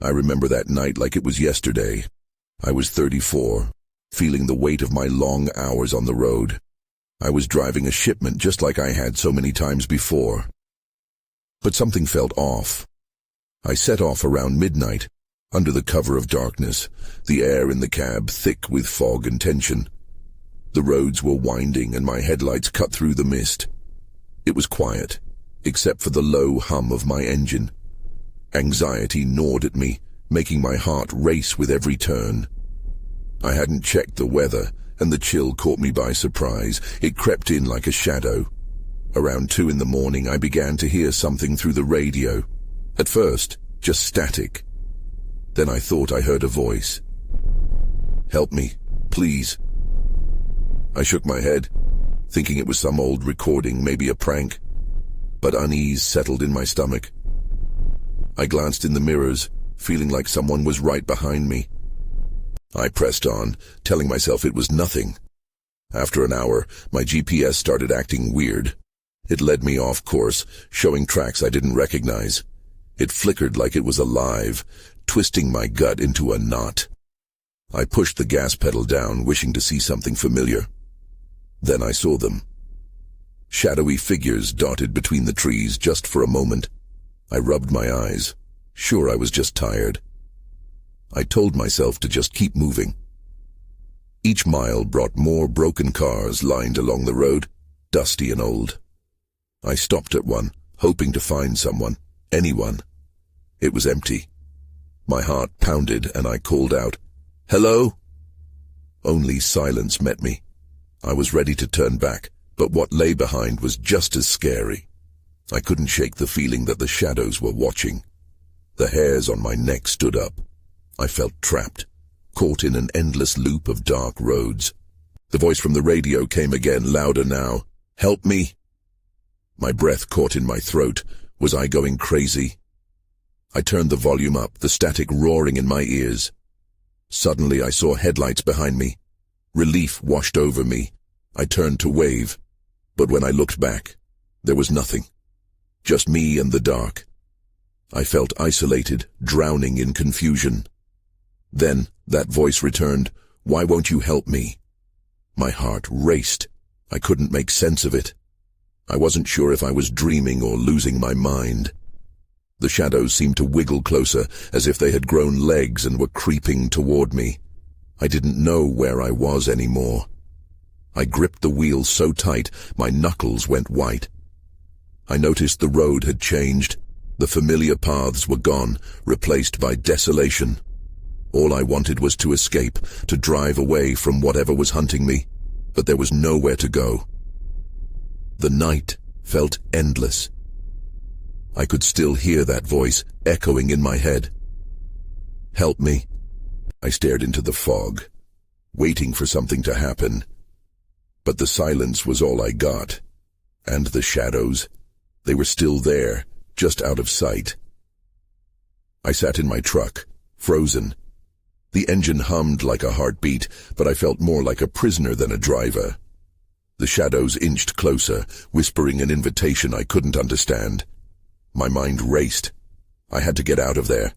I remember that night like it was yesterday. I was 34, feeling the weight of my long hours on the road. I was driving a shipment just like I had so many times before. But something felt off. I set off around midnight, under the cover of darkness, the air in the cab thick with fog and tension. The roads were winding and my headlights cut through the mist. It was quiet, except for the low hum of my engine. Anxiety gnawed at me, making my heart race with every turn. I hadn't checked the weather, and the chill caught me by surprise. It crept in like a shadow. Around 2 in the morning, I began to hear something through the radio. At first, just static. Then I thought I heard a voice. "Help me, please." I shook my head, thinking it was some old recording, maybe a prank, but unease settled in my stomach. I glanced in the mirrors, feeling like someone was right behind me. I pressed on, telling myself it was nothing. After an hour, my GPS started acting weird. It led me off course, showing tracks I didn't recognize. It flickered like it was alive, twisting my gut into a knot. I pushed the gas pedal down, wishing to see something familiar. Then I saw them. Shadowy figures dotted between the trees just for a moment. I rubbed my eyes, sure I was just tired. I told myself to just keep moving. Each mile brought more broken cars lined along the road, dusty and old. I stopped at one, hoping to find someone, anyone. It was empty. My heart pounded and I called out, "Hello?" Only silence met me. I was ready to turn back, but what lay behind was just as scary. I couldn't shake the feeling that the shadows were watching. The hairs on my neck stood up. I felt trapped, caught in an endless loop of dark roads. The voice from the radio came again, louder now. "Help me!" My breath caught in my throat. Was I going crazy? I turned the volume up, the static roaring in my ears. Suddenly I saw headlights behind me. Relief washed over me. I turned to wave, but when I looked back, there was nothing. Just me and the dark. I felt isolated, drowning in confusion. Then that voice returned, "Why won't you help me?" My heart raced. I couldn't make sense of it. I wasn't sure if I was dreaming or losing my mind. The shadows seemed to wiggle closer, as if they had grown legs and were creeping toward me. I didn't know where I was anymore. I gripped the wheel so tight, my knuckles went white. I noticed the road had changed. The familiar paths were gone, replaced by desolation. All I wanted was to escape, to drive away from whatever was hunting me, but there was nowhere to go. The night felt endless. I could still hear that voice echoing in my head. "Help me." I stared into the fog, waiting for something to happen. But the silence was all I got. And the shadows, they were still there, just out of sight. I sat in my truck, frozen. The engine hummed like a heartbeat, but I felt more like a prisoner than a driver. The shadows inched closer, whispering an invitation I couldn't understand. My mind raced. I had to get out of there.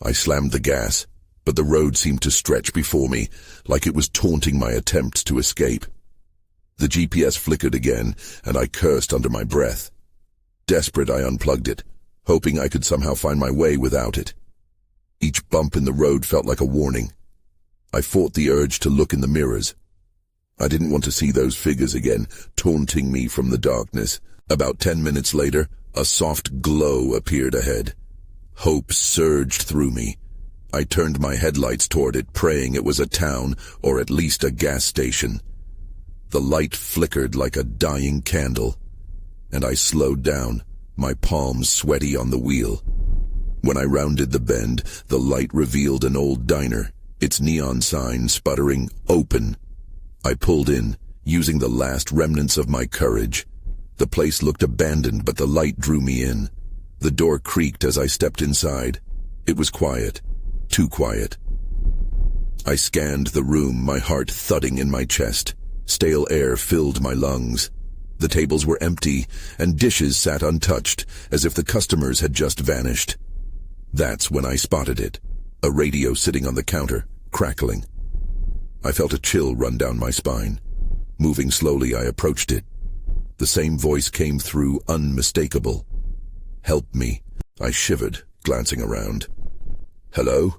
I slammed the gas, but the road seemed to stretch before me, like it was taunting my attempts to escape. The GPS flickered again, and I cursed under my breath. Desperate, I unplugged it, hoping I could somehow find my way without it. Each bump in the road felt like a warning. I fought the urge to look in the mirrors. I didn't want to see those figures again, taunting me from the darkness. About 10 minutes later, a soft glow appeared ahead. Hope surged through me. I turned my headlights toward it, praying it was a town, or at least a gas station. The light flickered like a dying candle, and I slowed down, my palms sweaty on the wheel. When I rounded the bend, the light revealed an old diner, its neon sign sputtering, "Open." I pulled in, using the last remnants of my courage. The place looked abandoned, but the light drew me in. The door creaked as I stepped inside. It was quiet, too quiet. I scanned the room, my heart thudding in my chest. Stale air filled my lungs. The tables were empty, and dishes sat untouched, as if the customers had just vanished. That's when I spotted it. A radio sitting on the counter, crackling. I felt a chill run down my spine. Moving slowly, I approached it. The same voice came through, unmistakable. "Help me." I shivered, glancing around. "Hello?"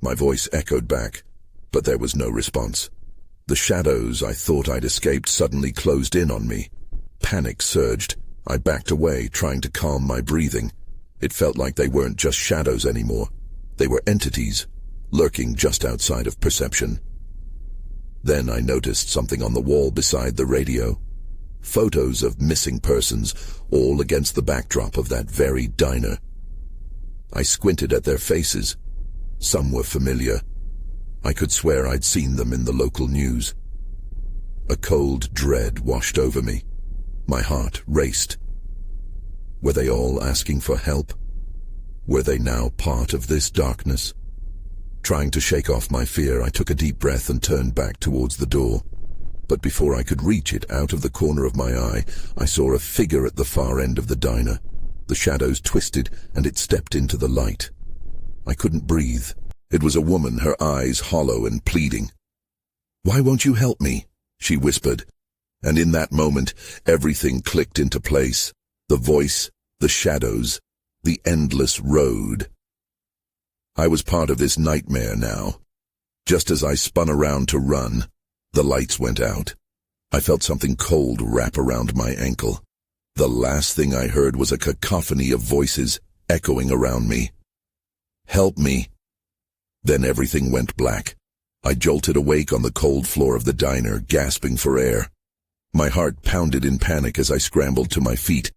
My voice echoed back, but there was no response. The shadows I thought I'd escaped suddenly closed in on me. Panic surged. I backed away, trying to calm my breathing. It felt like they weren't just shadows anymore. They were entities, lurking just outside of perception. Then I noticed something on the wall beside the radio. Photos of missing persons, all against the backdrop of that very diner. I squinted at their faces. Some were familiar. I could swear I'd seen them in the local news. A cold dread washed over me. My heart raced. Were they all asking for help? Were they now part of this darkness? Trying to shake off my fear, I took a deep breath and turned back towards the door. But before I could reach it, out of the corner of my eye, I saw a figure at the far end of the diner. The shadows twisted, and it stepped into the light. I couldn't breathe. It was a woman, her eyes hollow and pleading. "Why won't you help me?" she whispered. And in that moment, everything clicked into place. The voice, the shadows, the endless road. I was part of this nightmare now. Just as I spun around to run, the lights went out. I felt something cold wrap around my ankle. The last thing I heard was a cacophony of voices echoing around me. "Help me." Then everything went black. I jolted awake on the cold floor of the diner, gasping for air. My heart pounded in panic as I scrambled to my feet.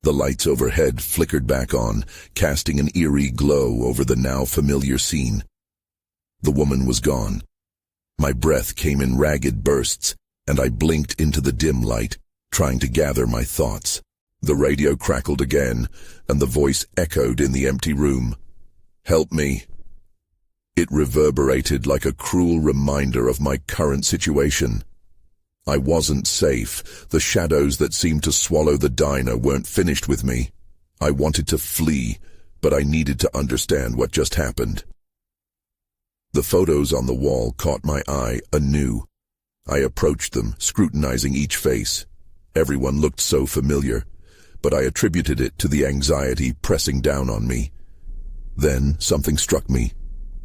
The lights overhead flickered back on, casting an eerie glow over the now familiar scene. The woman was gone. My breath came in ragged bursts, and I blinked into the dim light, trying to gather my thoughts. The radio crackled again, and the voice echoed in the empty room. "Help me." It reverberated like a cruel reminder of my current situation. I wasn't safe. The shadows that seemed to swallow the diner weren't finished with me. I wanted to flee, but I needed to understand what just happened. The photos on the wall caught my eye anew. I approached them, scrutinizing each face. Everyone looked so familiar, but I attributed it to the anxiety pressing down on me. Then something struck me.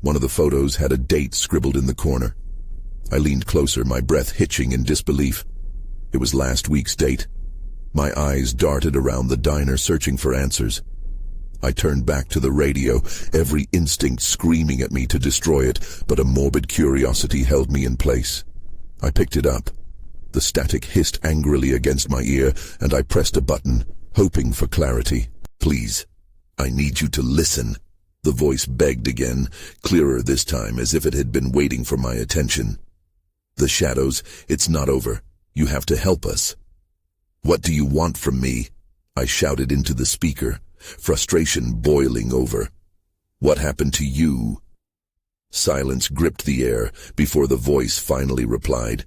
One of the photos had a date scribbled in the corner. I leaned closer, my breath hitching in disbelief. It was last week's date. My eyes darted around the diner, searching for answers. I turned back to the radio, every instinct screaming at me to destroy it, but a morbid curiosity held me in place. I picked it up. The static hissed angrily against my ear, and I pressed a button, hoping for clarity. "Please, I need you to listen." The voice begged again, clearer this time, as if it had been waiting for my attention. "The shadows, it's not over. You have to help us." "What do you want from me?" I shouted into the speaker, frustration boiling over. "What happened to you?" Silence gripped the air before the voice finally replied.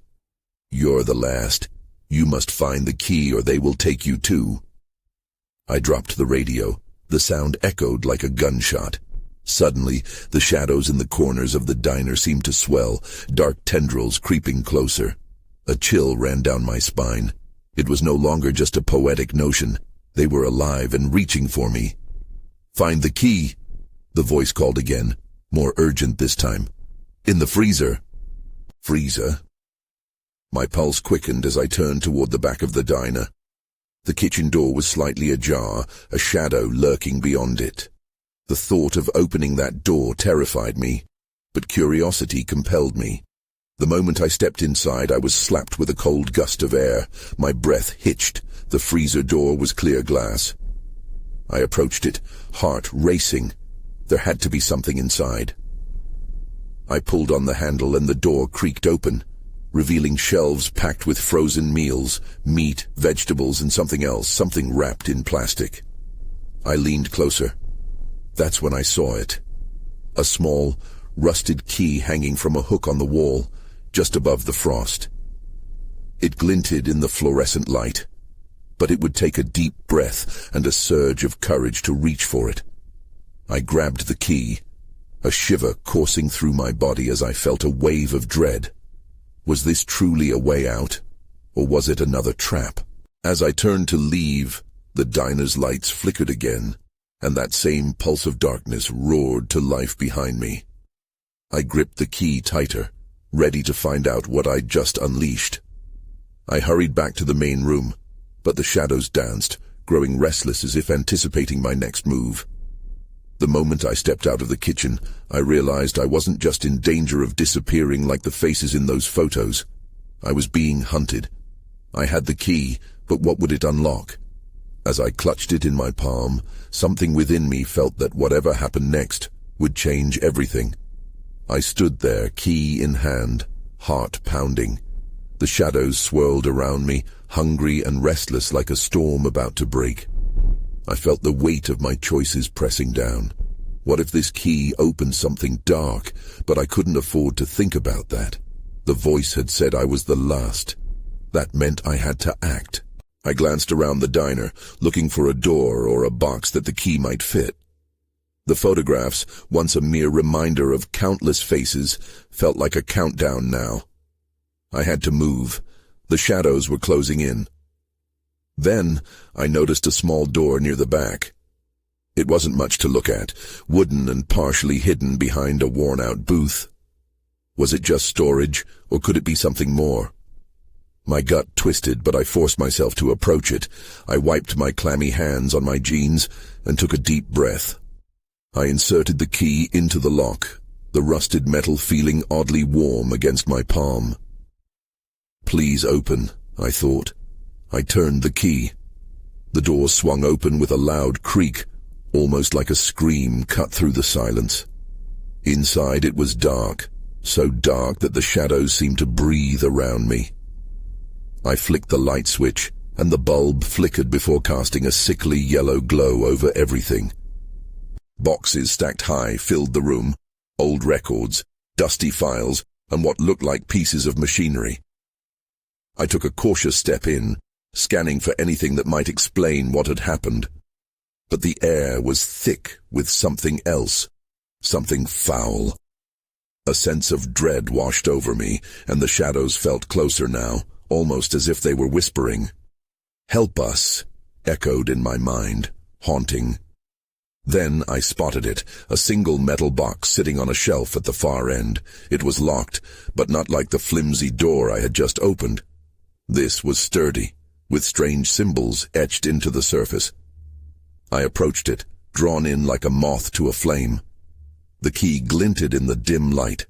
"You're the last. You must find the key or they will take you too." I dropped the radio. The sound echoed like a gunshot. Suddenly, the shadows in the corners of the diner seemed to swell, dark tendrils creeping closer. A chill ran down my spine. It was no longer just a poetic notion. They were alive and reaching for me. "Find the key," the voice called again, more urgent this time. "In the freezer." "Freezer?" My pulse quickened as I turned toward the back of the diner. The kitchen door was slightly ajar, a shadow lurking beyond it. The thought of opening that door terrified me, but curiosity compelled me. The moment I stepped inside, I was slapped with a cold gust of air. My breath hitched. The freezer door was clear glass. I approached it, heart racing. There had to be something inside. I pulled on the handle and the door creaked open, revealing shelves packed with frozen meals, meat, vegetables, and something else, something wrapped in plastic. I leaned closer. That's when I saw it. A small, rusted key hanging from a hook on the wall, just above the frost. It glinted in the fluorescent light, but it would take a deep breath and a surge of courage to reach for it. I grabbed the key, a shiver coursing through my body as I felt a wave of dread. Was this truly a way out, or was it another trap? As I turned to leave, the diner's lights flickered again, and that same pulse of darkness roared to life behind me. I gripped the key tighter, ready to find out what I'd just unleashed. I hurried back to the main room, but the shadows danced, growing restless as if anticipating my next move. The moment I stepped out of the kitchen, I realized I wasn't just in danger of disappearing like the faces in those photos. I was being hunted. I had the key, but what would it unlock? As I clutched it in my palm, something within me felt that whatever happened next would change everything. I stood there, key in hand, heart pounding. The shadows swirled around me, hungry and restless like a storm about to break. I felt the weight of my choices pressing down. What if this key opened something dark, but I couldn't afford to think about that? The voice had said I was the last. That meant I had to act. I glanced around the diner, looking for a door or a box that the key might fit. The photographs, once a mere reminder of countless faces, felt like a countdown now. I had to move. The shadows were closing in. Then I noticed a small door near the back. It wasn't much to look at, wooden and partially hidden behind a worn-out booth. Was it just storage, or could it be something more? My gut twisted, but I forced myself to approach it. I wiped my clammy hands on my jeans and took a deep breath. I inserted the key into the lock, the rusted metal feeling oddly warm against my palm. Please open, I thought. I turned the key. The door swung open with a loud creak, almost like a scream cut through the silence. Inside it was dark, so dark that the shadows seemed to breathe around me. I flicked the light switch, and the bulb flickered before casting a sickly yellow glow over everything. Boxes stacked high filled the room, old records, dusty files, and what looked like pieces of machinery. I took a cautious step in, scanning for anything that might explain what had happened. But the air was thick with something else, something foul. A sense of dread washed over me, and the shadows felt closer now, almost as if they were whispering. "Help us," echoed in my mind, haunting. Then I spotted it, a single metal box sitting on a shelf at the far end. It was locked, but not like the flimsy door I had just opened. This was sturdy, with strange symbols etched into the surface. I approached it, drawn in like a moth to a flame. The key glinted in the dim light.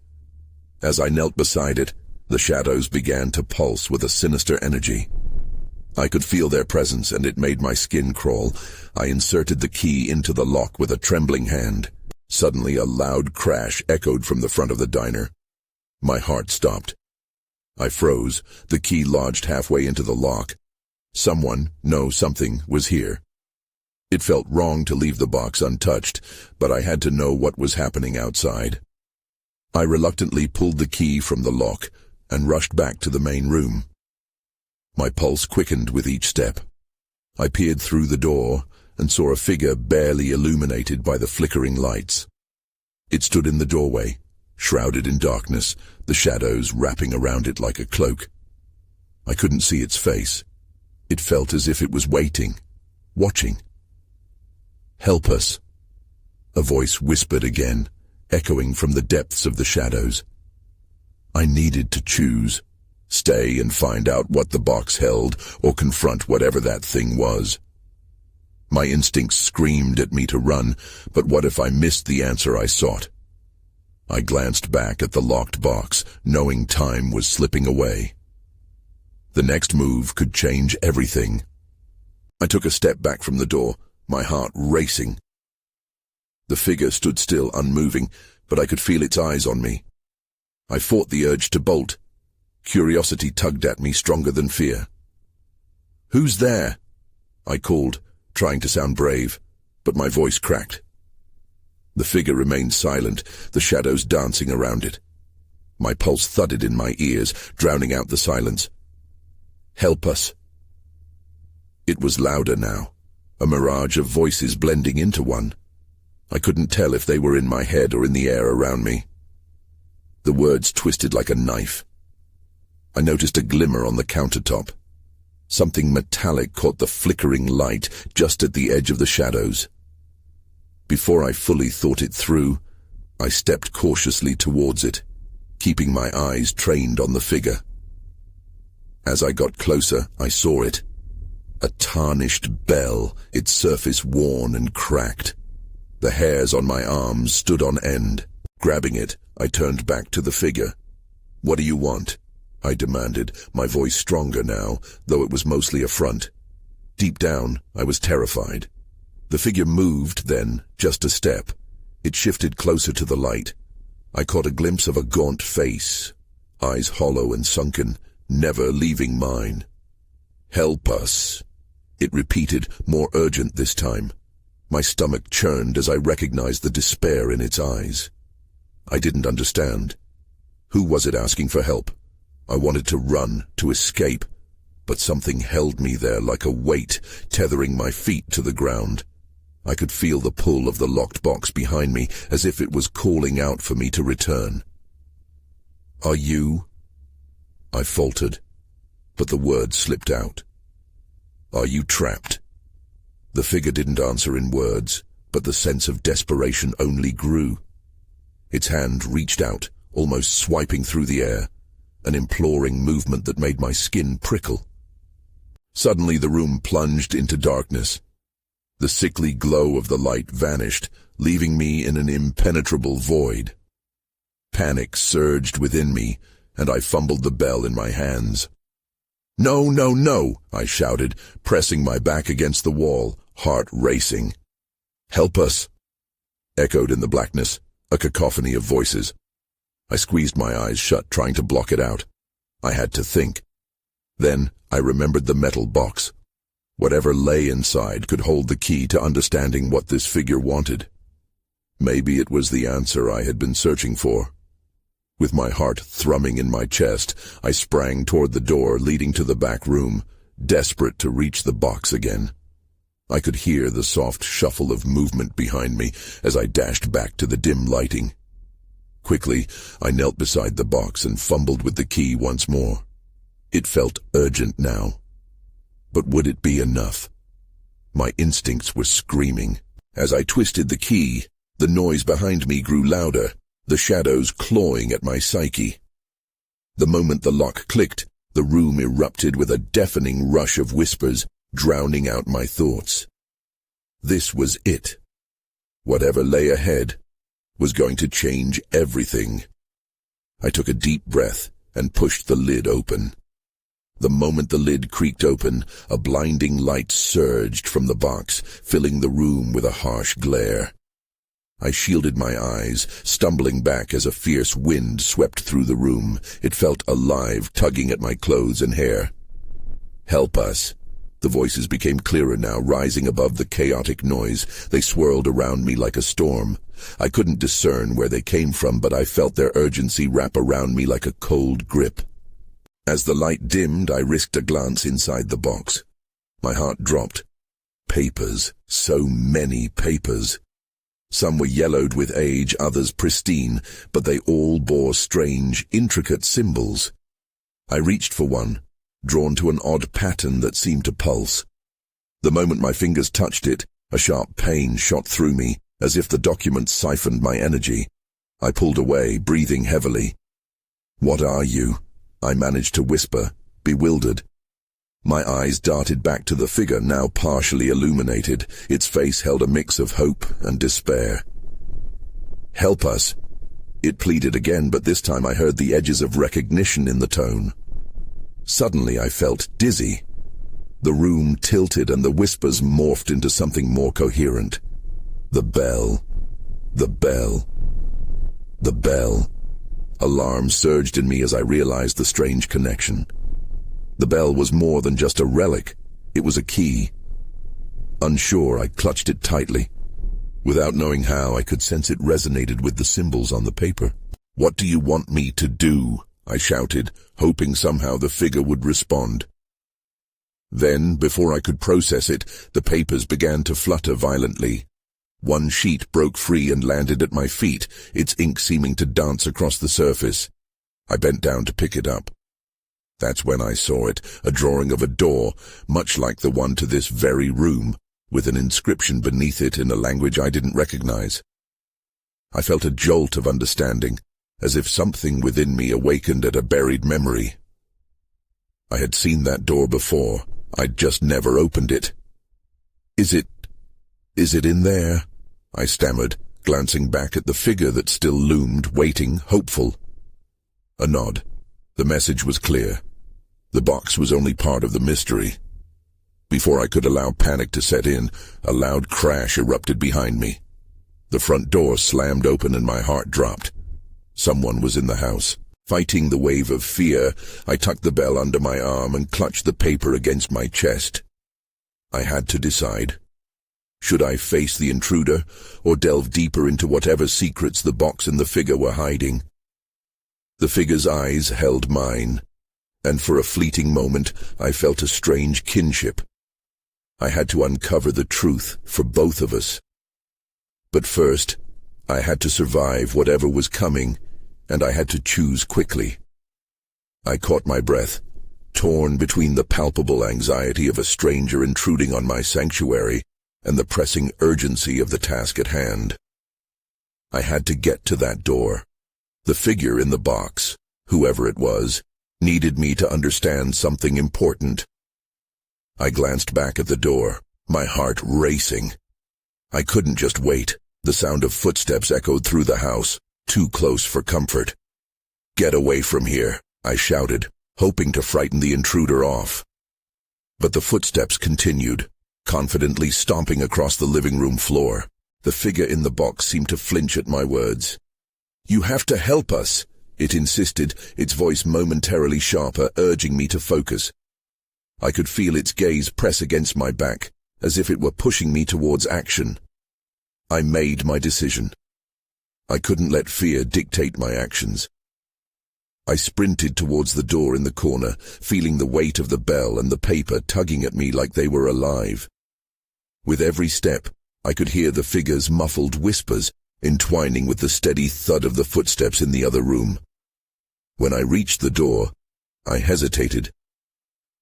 As I knelt beside it, the shadows began to pulse with a sinister energy. I could feel their presence, and it made my skin crawl. I inserted the key into the lock with a trembling hand. Suddenly, a loud crash echoed from the front of the diner. My heart stopped. I froze, the key lodged halfway into the lock. Something was here. It felt wrong to leave the box untouched, but I had to know what was happening outside. I reluctantly pulled the key from the lock and rushed back to the main room. My pulse quickened with each step. I peered through the door and saw a figure barely illuminated by the flickering lights. It stood in the doorway, shrouded in darkness, the shadows wrapping around it like a cloak. I couldn't see its face. It felt as if it was waiting, watching. "Help us," a voice whispered again, echoing from the depths of the shadows. I needed to choose. Stay and find out what the box held, or confront whatever that thing was. My instincts screamed at me to run, but what if I missed the answer I sought? I glanced back at the locked box, knowing time was slipping away. The next move could change everything. I took a step back from the door, my heart racing. The figure stood still, unmoving, but I could feel its eyes on me. I fought the urge to bolt. Curiosity tugged at me stronger than fear. "Who's there?" I called, trying to sound brave, but my voice cracked. The figure remained silent, the shadows dancing around it. My pulse thudded in my ears, drowning out the silence. "Help us." It was louder now, a mirage of voices blending into one. I couldn't tell if they were in my head or in the air around me. The words twisted like a knife. I noticed a glimmer on the countertop. Something metallic caught the flickering light just at the edge of the shadows. Before I fully thought it through, I stepped cautiously towards it, keeping my eyes trained on the figure. As I got closer, I saw it. A tarnished bell, its surface worn and cracked. The hairs on my arms stood on end. Grabbing it, I turned back to the figure. "What do you want?" I demanded, my voice stronger now, though it was mostly a front. Deep down, I was terrified. The figure moved then, just a step. It shifted closer to the light. I caught a glimpse of a gaunt face, eyes hollow and sunken, never leaving mine. "Help us," it repeated, more urgent this time. My stomach churned as I recognized the despair in its eyes. I didn't understand. Who was it asking for help? I wanted to run, to escape, but something held me there like a weight, tethering my feet to the ground. I could feel the pull of the locked box behind me, as if it was calling out for me to return. "Are you?" I faltered, but the word slipped out. "Are you trapped?" The figure didn't answer in words, but the sense of desperation only grew. Its hand reached out, almost swiping through the air, an imploring movement that made my skin prickle. Suddenly the room plunged into darkness. The sickly glow of the light vanished, leaving me in an impenetrable void. Panic surged within me, and I fumbled the bell in my hands. "No, no, no!" I shouted, pressing my back against the wall, heart racing. "Help us!" echoed in the blackness, a cacophony of voices. I squeezed my eyes shut, trying to block it out. I had to think. Then I remembered the metal box. Whatever lay inside could hold the key to understanding what this figure wanted. Maybe it was the answer I had been searching for. With my heart thrumming in my chest, I sprang toward the door leading to the back room, desperate to reach the box again. I could hear the soft shuffle of movement behind me as I dashed back to the dim lighting. Quickly, I knelt beside the box and fumbled with the key once more. It felt urgent now. But would it be enough? My instincts were screaming. As I twisted the key, the noise behind me grew louder, the shadows clawing at my psyche. The moment the lock clicked, the room erupted with a deafening rush of whispers, drowning out my thoughts. This was it. Whatever lay ahead was going to change everything. I took a deep breath and pushed the lid open. The moment the lid creaked open, a blinding light surged from the box, filling the room with a harsh glare. I shielded my eyes, stumbling back as a fierce wind swept through the room. It felt alive, tugging at my clothes and hair. "Help us." The voices became clearer now, rising above the chaotic noise. They swirled around me like a storm. I couldn't discern where they came from, but I felt their urgency wrap around me like a cold grip. As the light dimmed, I risked a glance inside the box. My heart dropped. Papers, so many papers. Some were yellowed with age, others pristine, but they all bore strange, intricate symbols. I reached for one, drawn to an odd pattern that seemed to pulse. The moment my fingers touched it, a sharp pain shot through me, as if the document siphoned my energy. I pulled away, breathing heavily. "What are you?" I managed to whisper, bewildered. My eyes darted back to the figure, now partially illuminated. Its face held a mix of hope and despair. "Help us," it pleaded again, but this time I heard the edges of recognition in the tone. Suddenly I felt dizzy. The room tilted and the whispers morphed into something more coherent. The bell. The bell. The bell. Alarm surged in me as I realized the strange connection. The bell was more than just a relic. It was a key. Unsure, I clutched it tightly. Without knowing how, I could sense it resonated with the symbols on the paper. "What do you want me to do?" I shouted, hoping somehow the figure would respond. Then, before I could process it, the papers began to flutter violently. One sheet broke free and landed at my feet, its ink seeming to dance across the surface. I bent down to pick it up. That's when I saw it, a drawing of a door, much like the one to this very room, with an inscription beneath it in a language I didn't recognize. I felt a jolt of understanding, as if something within me awakened at a buried memory. I had seen that door before, I'd just never opened it. Is it in there? I stammered, glancing back at the figure that still loomed, waiting, hopeful. A nod. The message was clear. The box was only part of the mystery. Before I could allow panic to set in, a loud crash erupted behind me. The front door slammed open and my heart dropped. Someone was in the house. Fighting the wave of fear, I tucked the bell under my arm and clutched the paper against my chest. I had to decide. Should I face the intruder, or delve deeper into whatever secrets the box and the figure were hiding? The figure's eyes held mine, and for a fleeting moment I felt a strange kinship. I had to uncover the truth for both of us. But first, I had to survive whatever was coming, and I had to choose quickly. I caught my breath, torn between the palpable anxiety of a stranger intruding on my sanctuary and the pressing urgency of the task at hand. I had to get to that door. The figure in the box, whoever it was, needed me to understand something important. I glanced back at the door, my heart racing. I couldn't just wait. The sound of footsteps echoed through the house, too close for comfort. "Get away from here," I shouted, hoping to frighten the intruder off. But the footsteps continued, confidently stomping across the living room floor. The figure in the box seemed to flinch at my words. "You have to help us," it insisted, its voice momentarily sharper, urging me to focus. I could feel its gaze press against my back, as if it were pushing me towards action. I made my decision. I couldn't let fear dictate my actions. I sprinted towards the door in the corner, feeling the weight of the bell and the paper tugging at me like they were alive. With every step, I could hear the figure's muffled whispers, entwining with the steady thud of the footsteps in the other room. When I reached the door, I hesitated.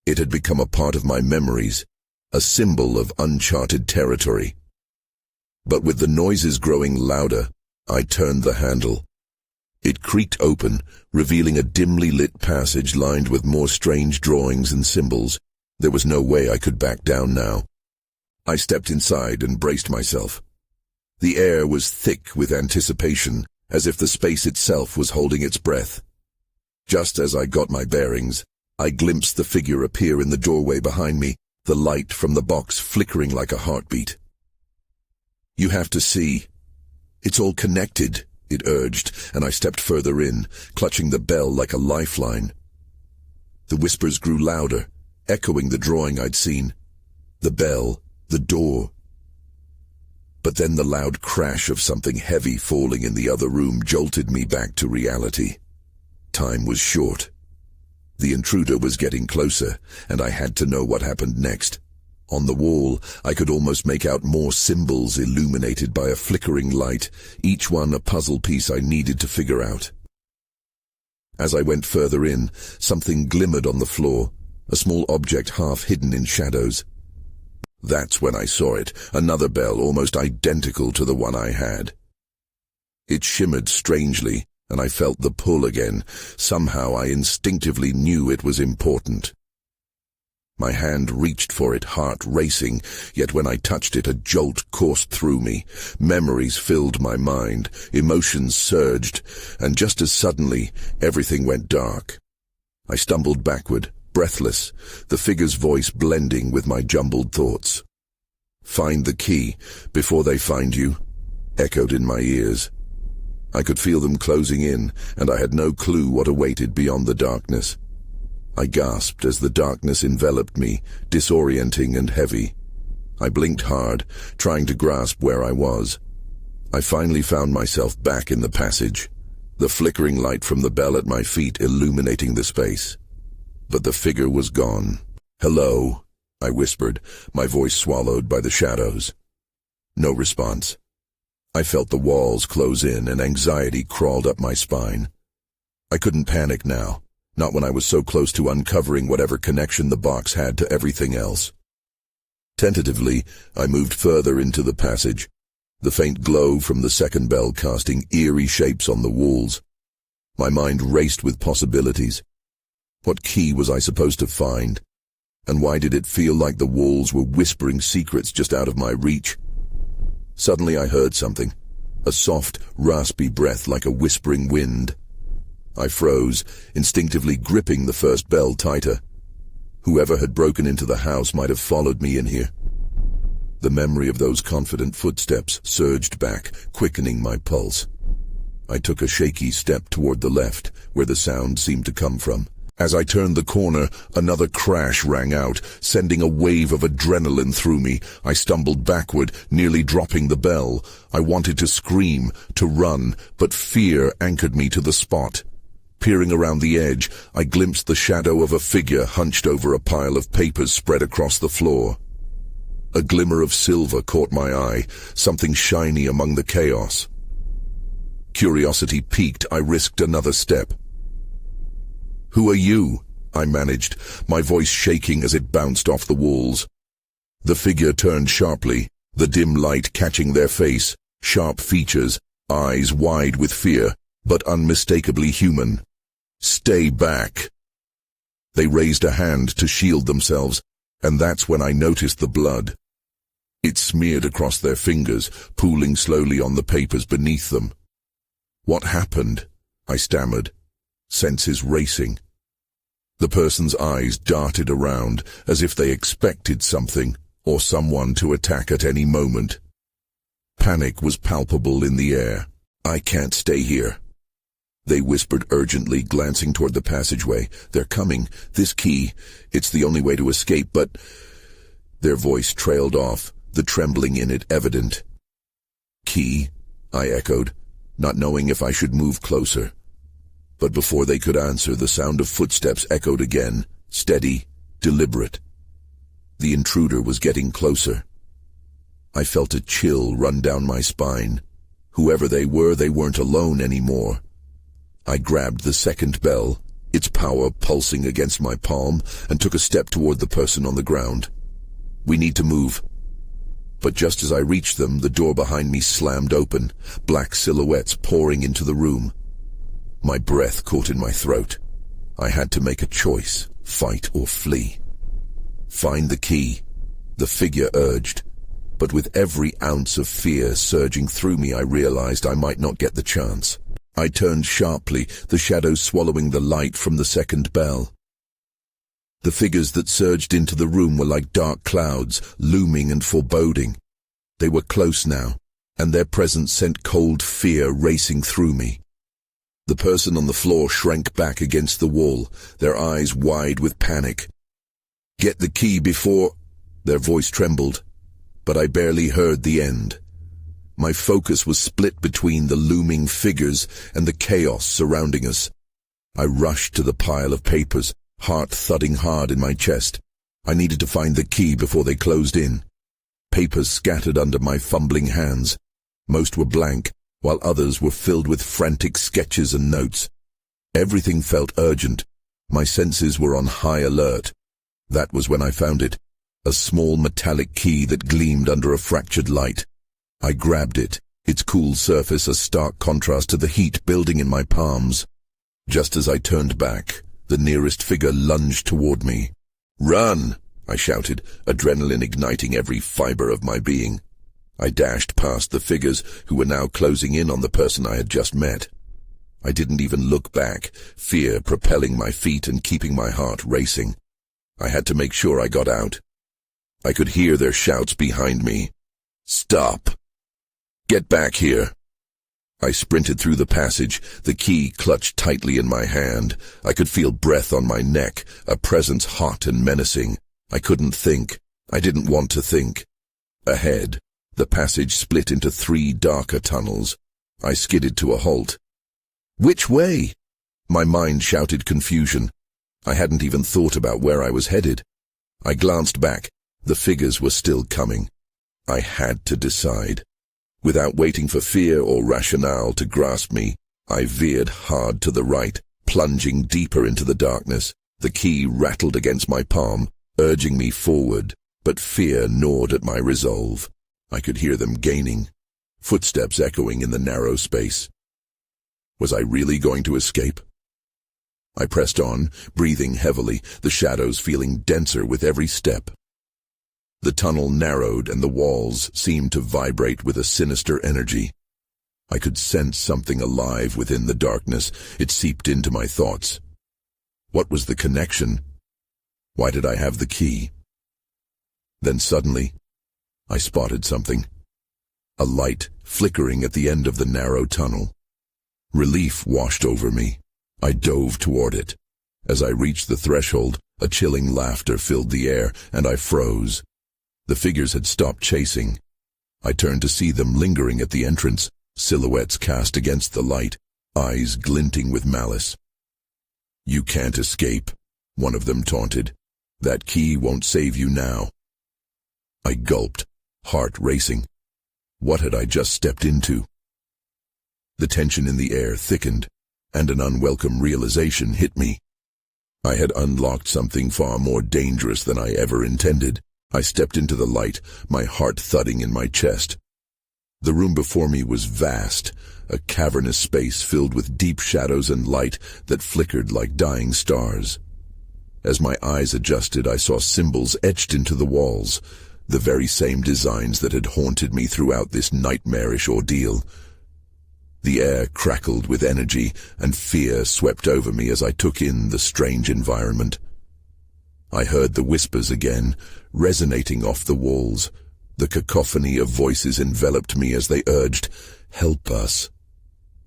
It had become a part of my memories, a symbol of uncharted territory. But with the noises growing louder, I turned the handle. It creaked open, revealing a dimly lit passage lined with more strange drawings and symbols. There was no way I could back down now. I stepped inside and braced myself. The air was thick with anticipation, as if the space itself was holding its breath. Just as I got my bearings, I glimpsed the figure appear in the doorway behind me, the light from the box flickering like a heartbeat. "You have to see. It's all connected," it urged, and I stepped further in, clutching the bell like a lifeline. The whispers grew louder, echoing the drawing I'd seen. The bell, the door. But then the loud crash of something heavy falling in the other room jolted me back to reality. Time was short. The intruder was getting closer, and I had to know what happened next. On the wall, I could almost make out more symbols illuminated by a flickering light, each one a puzzle piece I needed to figure out. As I went further in, something glimmered on the floor, a small object half hidden in shadows. That's when I saw it, another bell almost identical to the one I had. It shimmered strangely, and I felt the pull again. Somehow I instinctively knew it was important. My hand reached for it, heart racing, yet when I touched it, a jolt coursed through me. Memories filled my mind, emotions surged, and just as suddenly, everything went dark. I stumbled backward, breathless, the figure's voice blending with my jumbled thoughts. "Find the key before they find you," echoed in my ears. I could feel them closing in, and I had no clue what awaited beyond the darkness. I gasped as the darkness enveloped me, disorienting and heavy. I blinked hard, trying to grasp where I was. I finally found myself back in the passage, the flickering light from the bell at my feet illuminating the space. But the figure was gone. "Hello," I whispered, my voice swallowed by the shadows. No response. I felt the walls close in and anxiety crawled up my spine. I couldn't panic now, not when I was so close to uncovering whatever connection the box had to everything else. Tentatively, I moved further into the passage, the faint glow from the second bell casting eerie shapes on the walls. My mind raced with possibilities. What key was I supposed to find? And why did it feel like the walls were whispering secrets just out of my reach? Suddenly I heard something, a soft, raspy breath like a whispering wind. I froze, instinctively gripping the first bell tighter. Whoever had broken into the house might have followed me in here. The memory of those confident footsteps surged back, quickening my pulse. I took a shaky step toward the left, where the sound seemed to come from. As I turned the corner, another crash rang out, sending a wave of adrenaline through me. I stumbled backward, nearly dropping the bell. I wanted to scream, to run, but fear anchored me to the spot. Peering around the edge, I glimpsed the shadow of a figure hunched over a pile of papers spread across the floor. A glimmer of silver caught my eye, something shiny among the chaos. Curiosity piqued, I risked another step. "Who are you?" I managed, my voice shaking as it bounced off the walls. The figure turned sharply, the dim light catching their face, sharp features, eyes wide with fear, but unmistakably human. "Stay back." They raised a hand to shield themselves, and that's when I noticed the blood. It smeared across their fingers, pooling slowly on the papers beneath them. "What happened?" I stammered, senses racing. The person's eyes darted around, as if they expected something, or someone to attack at any moment. Panic was palpable in the air. "I can't stay here," they whispered urgently, glancing toward the passageway. "They're coming. This key. It's the only way to escape, but—" Their voice trailed off, the trembling in it evident. "Key?" I echoed, not knowing if I should move closer. But before they could answer, the sound of footsteps echoed again, steady, deliberate. The intruder was getting closer. I felt a chill run down my spine. Whoever they weren't alone anymore. I grabbed the second bell, its power pulsing against my palm, and took a step toward the person on the ground. "We need to move." But just as I reached them, the door behind me slammed open, black silhouettes pouring into the room. My breath caught in my throat. I had to make a choice, fight or flee. "Find the key," the figure urged. But with every ounce of fear surging through me, I realized I might not get the chance. I turned sharply, the shadows swallowing the light from the second bell. The figures that surged into the room were like dark clouds, looming and foreboding. They were close now, and their presence sent cold fear racing through me. The person on the floor shrank back against the wall, their eyes wide with panic. "Get the key before—" Their voice trembled, but I barely heard the end. My focus was split between the looming figures and the chaos surrounding us. I rushed to the pile of papers, heart thudding hard in my chest. I needed to find the key before they closed in. Papers scattered under my fumbling hands. Most were blank, while others were filled with frantic sketches and notes. Everything felt urgent. My senses were on high alert. That was when I found it, a small metallic key that gleamed under a fractured light. I grabbed it, its cool surface a stark contrast to the heat building in my palms. Just as I turned back, the nearest figure lunged toward me. "Run!" I shouted, adrenaline igniting every fiber of my being. I dashed past the figures who were now closing in on the person I had just met. I didn't even look back, fear propelling my feet and keeping my heart racing. I had to make sure I got out. I could hear their shouts behind me. "Stop! Get back here!" I sprinted through the passage, the key clutched tightly in my hand. I could feel breath on my neck, a presence hot and menacing. I couldn't think. I didn't want to think. Ahead, the passage split into 3 darker tunnels. I skidded to a halt. "Which way?" My mind shouted confusion. I hadn't even thought about where I was headed. I glanced back. The figures were still coming. I had to decide. Without waiting for fear or rationale to grasp me, I veered hard to the right, plunging deeper into the darkness. The key rattled against my palm, urging me forward, but fear gnawed at my resolve. I could hear them gaining, footsteps echoing in the narrow space. Was I really going to escape? I pressed on, breathing heavily, the shadows feeling denser with every step. The tunnel narrowed and the walls seemed to vibrate with a sinister energy. I could sense something alive within the darkness. It seeped into my thoughts. What was the connection? Why did I have the key? Then suddenly, I spotted something. A light flickering at the end of the narrow tunnel. Relief washed over me. I dove toward it. As I reached the threshold, a chilling laughter filled the air, and I froze. The figures had stopped chasing. I turned to see them lingering at the entrance, silhouettes cast against the light, eyes glinting with malice. "You can't escape," one of them taunted. "That key won't save you now." I gulped, heart racing. What had I just stepped into? The tension in the air thickened, and an unwelcome realization hit me. I had unlocked something far more dangerous than I ever intended. I stepped into the light, my heart thudding in my chest. The room before me was vast, a cavernous space filled with deep shadows and light that flickered like dying stars. As my eyes adjusted, I saw symbols etched into the walls, the very same designs that had haunted me throughout this nightmarish ordeal. The air crackled with energy, and fear swept over me as I took in the strange environment. I heard the whispers again, resonating off the walls. The cacophony of voices enveloped me as they urged, "Help us."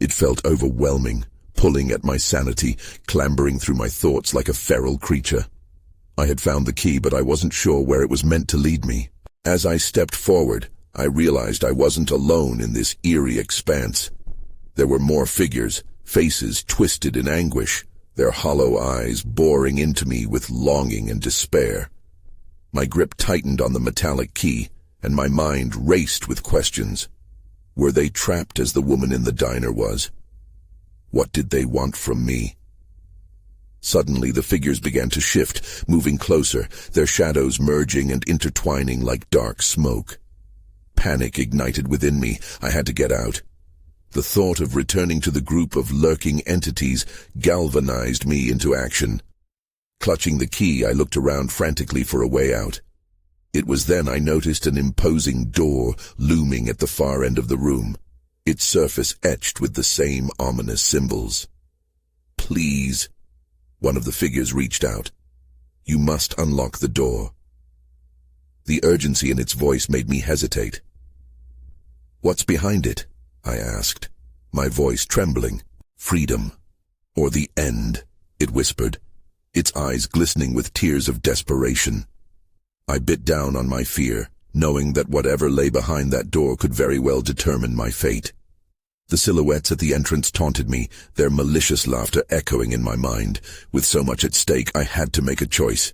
It felt overwhelming, pulling at my sanity, clambering through my thoughts like a feral creature. I had found the key, but I wasn't sure where it was meant to lead me. As I stepped forward, I realized I wasn't alone in this eerie expanse. There were more figures, faces twisted in anguish, their hollow eyes boring into me with longing and despair. My grip tightened on the metallic key, and my mind raced with questions. Were they trapped as the woman in the diner was? What did they want from me? Suddenly the figures began to shift, moving closer, their shadows merging and intertwining like dark smoke. Panic ignited within me. I had to get out. The thought of returning to the group of lurking entities galvanized me into action. Clutching the key, I looked around frantically for a way out. It was then I noticed an imposing door looming at the far end of the room, its surface etched with the same ominous symbols. "Please," one of the figures reached out. "You must unlock the door." The urgency in its voice made me hesitate. "What's behind it?" I asked, my voice trembling. "Freedom, or the end," it whispered, its eyes glistening with tears of desperation. I bit down on my fear, knowing that whatever lay behind that door could very well determine my fate. The silhouettes at the entrance taunted me, their malicious laughter echoing in my mind. With so much at stake, I had to make a choice.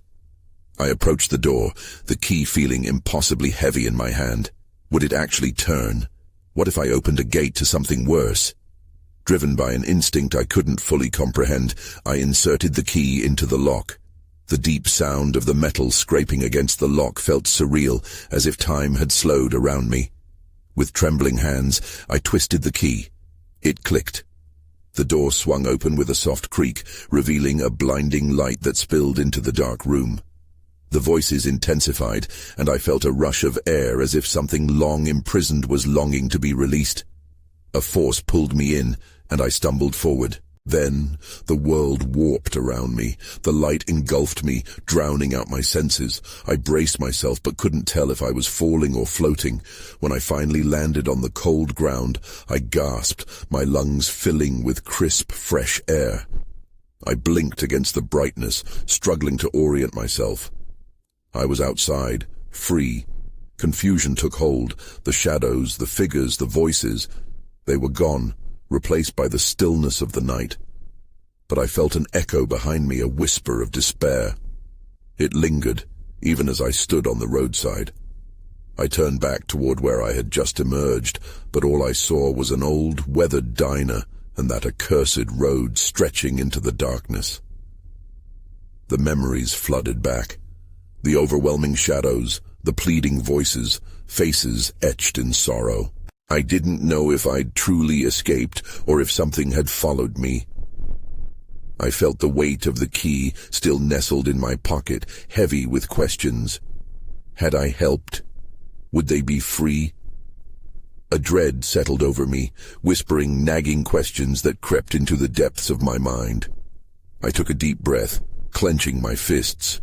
I approached the door, the key feeling impossibly heavy in my hand. Would it actually turn? What if I opened a gate to something worse? Driven by an instinct I couldn't fully comprehend, I inserted the key into the lock. The deep sound of the metal scraping against the lock felt surreal, as if time had slowed around me. With trembling hands, I twisted the key. It clicked. The door swung open with a soft creak, revealing a blinding light that spilled into the dark room. The voices intensified, and I felt a rush of air as if something long imprisoned was longing to be released. A force pulled me in, and I stumbled forward. Then, the world warped around me. The light engulfed me, drowning out my senses. I braced myself but couldn't tell if I was falling or floating. When I finally landed on the cold ground, I gasped, my lungs filling with crisp, fresh air. I blinked against the brightness, struggling to orient myself. I was outside, free. Confusion took hold. The shadows, the figures, the voices, they were gone, replaced by the stillness of the night. But I felt an echo behind me, a whisper of despair. It lingered, even as I stood on the roadside. I turned back toward where I had just emerged, but all I saw was an old, weathered diner and that accursed road stretching into the darkness. The memories flooded back. The overwhelming shadows, the pleading voices, faces etched in sorrow. I didn't know if I'd truly escaped or if something had followed me. I felt the weight of the key still nestled in my pocket, heavy with questions. Had I helped? Would they be free? A dread settled over me, whispering nagging questions that crept into the depths of my mind. I took a deep breath, clenching my fists.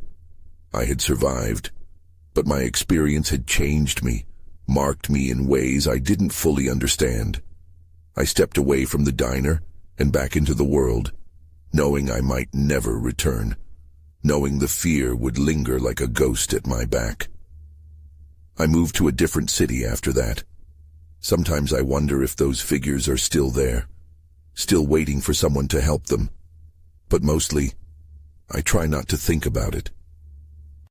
I had survived, but my experience had changed me, marked me in ways I didn't fully understand. I stepped away from the diner and back into the world, knowing I might never return, knowing the fear would linger like a ghost at my back. I moved to a different city after that. Sometimes I wonder if those figures are still there, still waiting for someone to help them. But mostly, I try not to think about it.